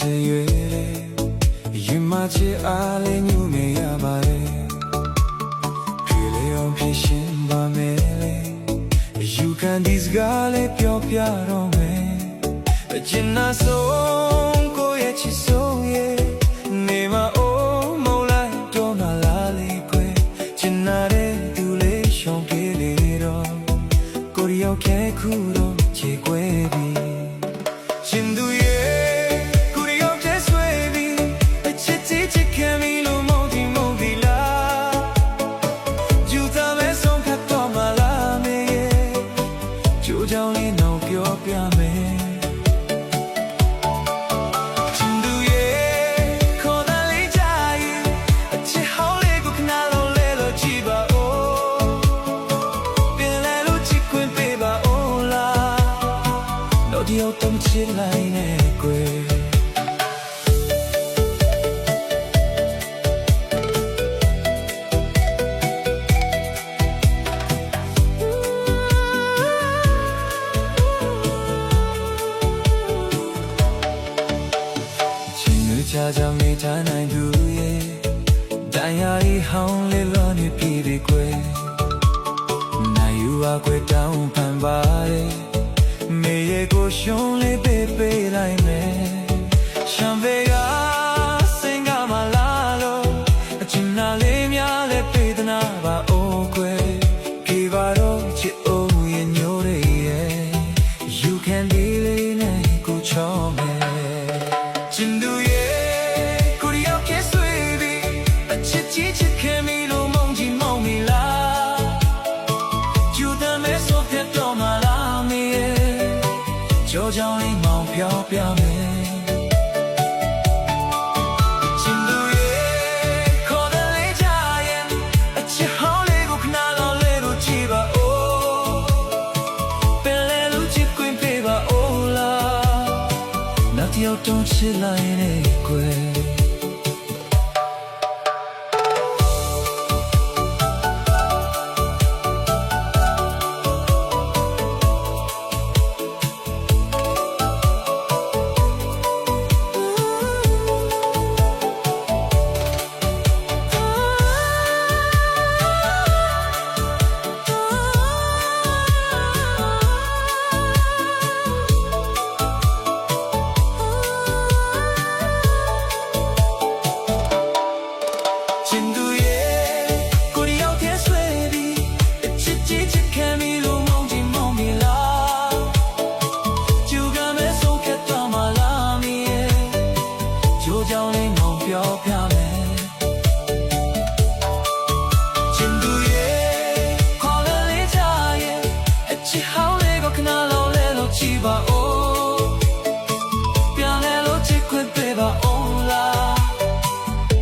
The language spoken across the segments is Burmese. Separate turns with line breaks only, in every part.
ချေရွေရင်မချေအားလေးညူနေရပါတယ်ပြေလေအောင်ဖြစ်ရှင်ပါမယ်လေ You can this girl ပြောပြတော့မယ်အကျဉ်းနာဆုံးကိုရဲ့ချစ်ဆုံးရဲ့နေမအိုးမုန်းလိုက်တော့မလားလေကွယ်ကျဉ်းနာတဲ့သူလေးရှောင်ပြေလေတော့ကိုရီယောက်ခဲခုတော့ချေကွယ်ပြီရှင်သူရဲ့ကိုရီယောက်ထဲဆွဲပြီအချစ်တီချစ်ခံပြီလို့မုန်းဒီလားကျူသားမဲဆုံးခတ်တော့မလားမေကျိုးကြောင့်လေးတော့ပြောပြမယ်ဒီအောင်တော့ချစ်လိုက်နဲ့ကွယ်ကြောင့်နေထိုင်နိုင်သူရဲ့တရားဤဟောင်းလေးလောနေပြီကွယ်နိုင်ယူပါကွယ်တောင်းပန်ပါတယ်မေရဲ့ကိုရှုံးလေးပေးလိုက်မယ်ရှမ်းဘေကစင်ကမလာလို့အချင်နာလေးများလည်းပေးသနာပါအိုးကွယ်ပြေပါတော့ချစ်အိုးရဲ့ညိုတွေရဲ့ You can beလေးနဲ့ကိုချောင်းမယ်ချင်သူရဲ့ကိုရီယောက်ခဲဆွေးပြီးအချစ်ကြီးချစ်ခင်မီလို့မုန်းမီလားကျူတမဲဆိုပြတော့မလားမေကျိုးကြောင့်လေးမောင်ပြောပြမယ်ချင်သူရဲ့ခေါ်တဲ့လေးကြရဲ့အချစ်ဟောင်းလေးကိုခဏလောက်လေးလို့ကြည့်ပါအိုးပင်လေလူချစ်ခွင့်ပေးပါအိုးလားနောက်တစ်ယောက်တော့ချစ်လိုက်နေကွယ်ကြောင့်လေးမောင်ပြောပြမယ်ချင်သူရဲ့ခေါ်လေးကြရဲ့အချစ်ဟောင်းလေးကိုခဏလောက်လဲလို့ကြည့်ပါအိုးပြန်လဲလို့ချစ်ခွင့်ပေးပါအိုးလား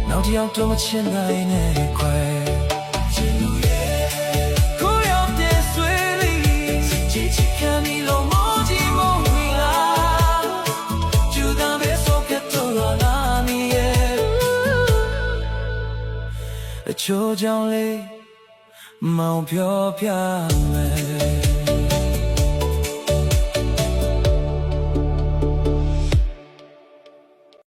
နောက်တစ်ယောက်တော့မချင်နိုင်နဲ့ခွဲချင်သူရဲ့ကိုရောက်တဲ့ဆွေးလေးချစ်ချစ်ခံမီလို့မောမီလားကျူတမ်းပဲဆိုပြတော့လားအချိုးကြောင့်လေးမောင်ပြောပြမယ်